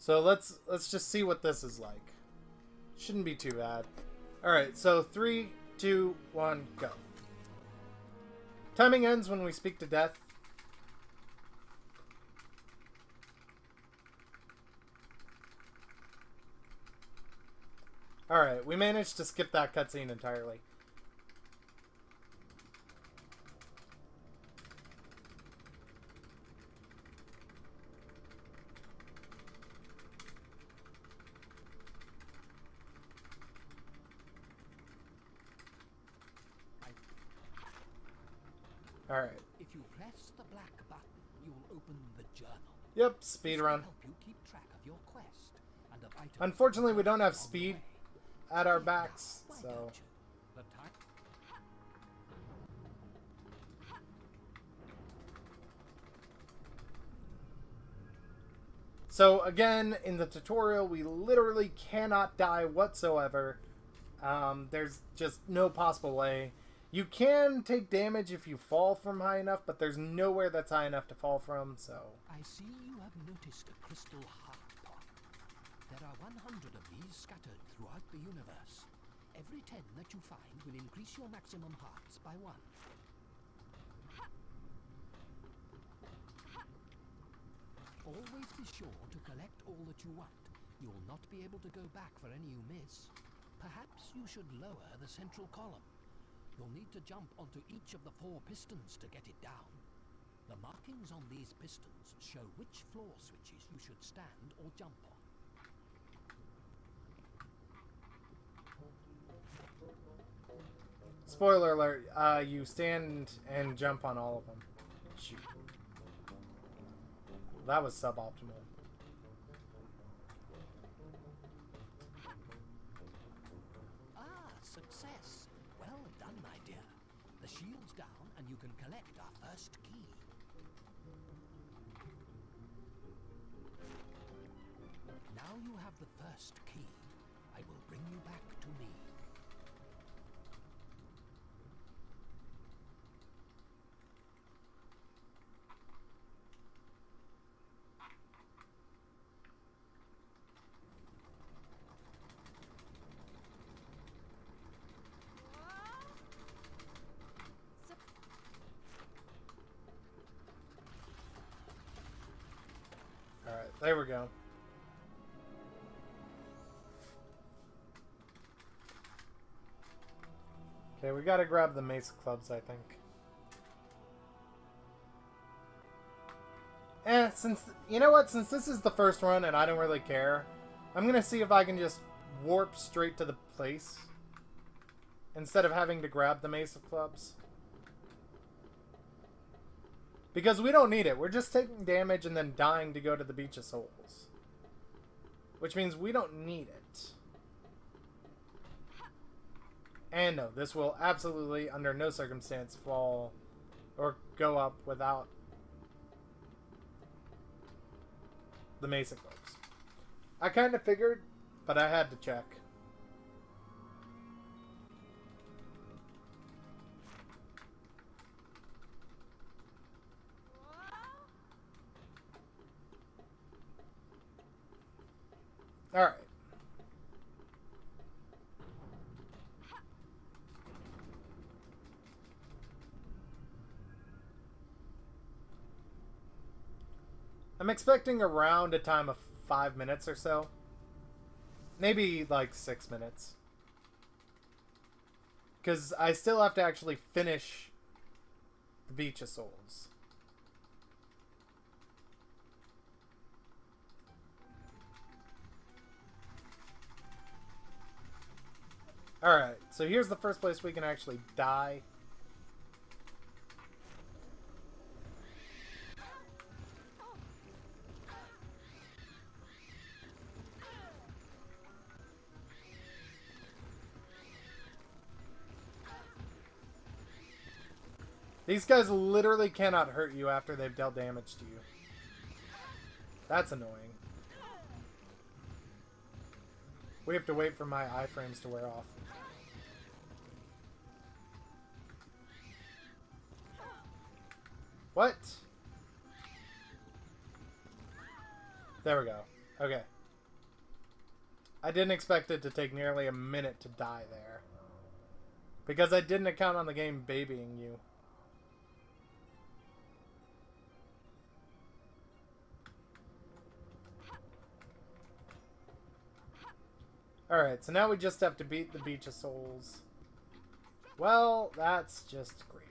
So let's just see what this is like. Shouldn't be too bad. Alright, so 3, 2, 1, go. Timing ends when we speak to death. Alright, we managed to skip that cutscene entirely. Alright. If you press the black button, you'll open the journal. Yep, speedrun. Help you keep track of your quest and of items. Unfortunately, we don't have speed at our backs, so. So again, in the tutorial, we literally cannot die whatsoever. There's just no possible way. You can take damage if you fall from high enough, but there's nowhere that's high enough to fall from, so. I see you have noticed a crystal heart pod. There are 100 of these scattered throughout the universe. Every 10 that you find will increase your maximum hearts by 1. Always be sure to collect all that you want. You will not be able to go back for any you miss. Perhaps you should lower the central column. You'll need to jump onto each of the 4 pistons to get it down. The markings on these pistons show which floor switches you should stand or jump on. Spoiler alert, you stand and jump on all of them. Shoot. That was suboptimal. Ah, success. Well done, my dear. The shield's down and you can collect our first key. Now you have the first key. I will bring you back to me. Alright, there we go. Okay, we gotta grab the mace clubs, I think. Since, you know what, since this is the first run and I don't really care, I'm gonna see if I can just warp straight to the place instead of having to grab the mace of clubs. Because we don't need it. We're just taking damage and then dying to go to the Beach of Souls. Which means we don't need it. And no, this will absolutely, under no circumstance, fall or go up without the Mesa Clubs. I kind of figured, but I had to check. Alright. I'm expecting around a time of 5 minutes or so. Maybe like 6 minutes. Because I still have to actually finish the Beach of Souls. Alright, so here's the first place we can actually die. These guys literally cannot hurt you after they've dealt damage to you. That's annoying. We have to wait for my iframes to wear off. What? There we go. Okay. I didn't expect it to take nearly a minute to die there. Because I didn't account on the game babying you. Alright, so now we just have to beat the Beach of Souls. Well, that's just great.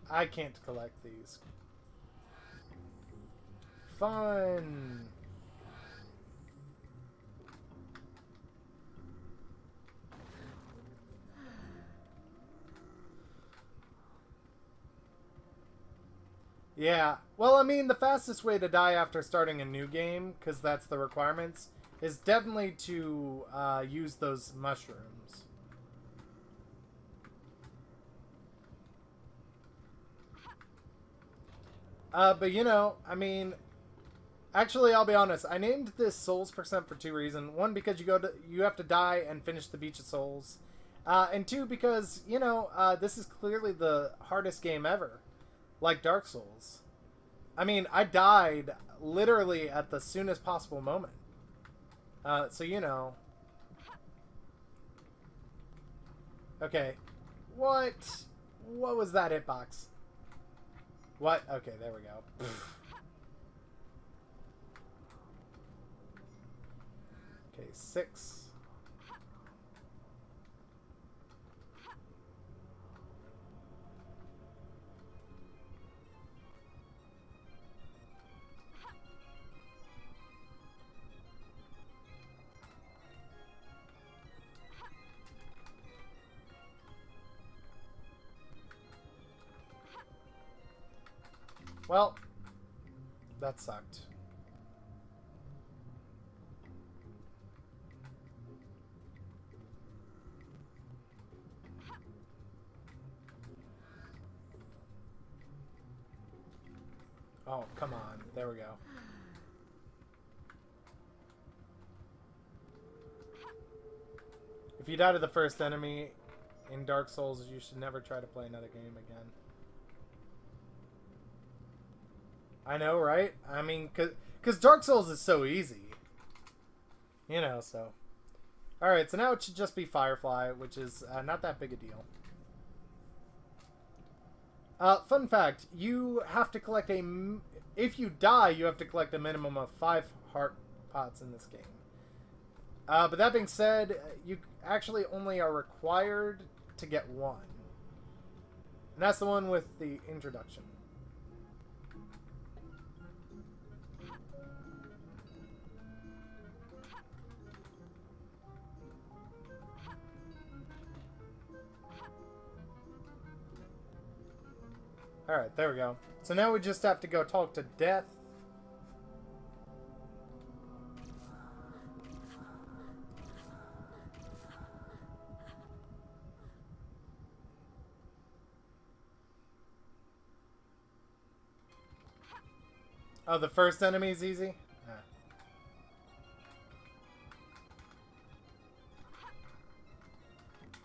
I can't collect these. Fun! Yeah. Well, I mean, the fastest way to die after starting a new game, because that's the requirements, is definitely to use those mushrooms. But you know, I mean, actually, I'll be honest. I named this Souls percent for two reasons. One, because you have to die and finish the Beach of Souls, and two, because you know this is clearly the hardest game ever, like Dark Souls. I mean, I died literally at the soonest possible moment. So you know. Okay, what was that hitbox? What? Okay, there we go. Okay, 6. Well, that sucked. Oh, come on. There we go. If you die to the first enemy in Dark Souls, you should never try to play another game again. I know, right? I mean, because Dark Souls is so easy. You know, so. Alright, so now it should just be Firefly, which is not that big a deal. Fun fact, you have to collect if you die, you have to collect a minimum of 5 heart pots in this game. But that being said, you actually only are required to get 1. And that's the one with the introduction. Alright, there we go. So now we just have to go talk to Death. Oh, the first enemy's easy?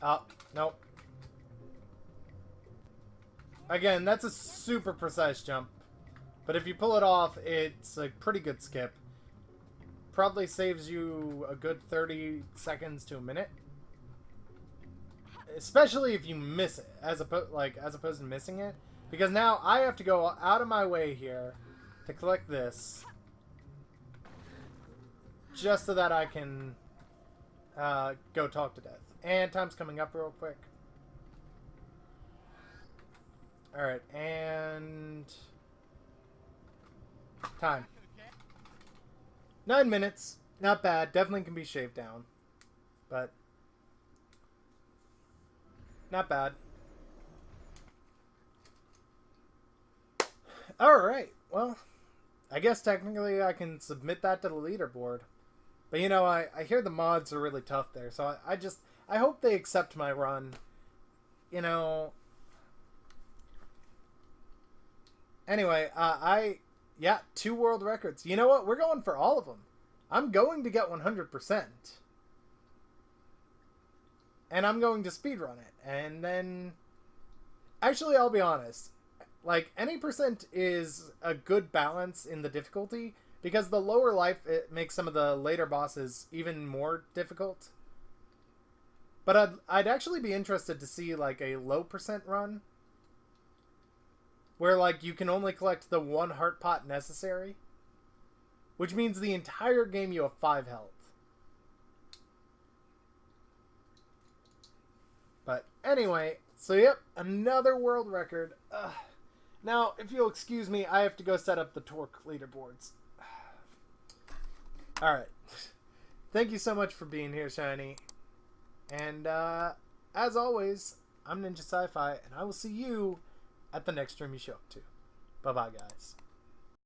Oh, nope. Again, that's a super precise jump. But if you pull it off, it's a pretty good skip. Probably saves you a good 30 seconds to a minute. Especially if you miss it, as opposed to missing it. Because now I have to go out of my way here to collect this. Just so that I can go talk to Death. And time's coming up real quick. Alright, and time. 9 minutes. Not bad. Definitely can be shaved down. But not bad. Alright, well, I guess technically I can submit that to the leaderboard. But you know, I hear the mods are really tough there, so I hope they accept my run. You know. Anyway, yeah, 2 world records. You know what? We're going for all of them. I'm going to get 100%. And I'm going to speedrun it. And then, actually, I'll be honest. Like, any percent is a good balance in the difficulty, because the lower life, it makes some of the later bosses even more difficult. But I'd actually be interested to see, like, a low percent run, where, like, you can only collect the 1 heart pot necessary, which means the entire game you have 5 health. But anyway, so yep, another world record. Now, if you'll excuse me, I have to go set up the torque leaderboards. Alright. Thank you so much for being here, Shiny. And as always, I'm Ninja Sci-Fi, and I will see you at the next stream you show up to. Bye-bye, guys.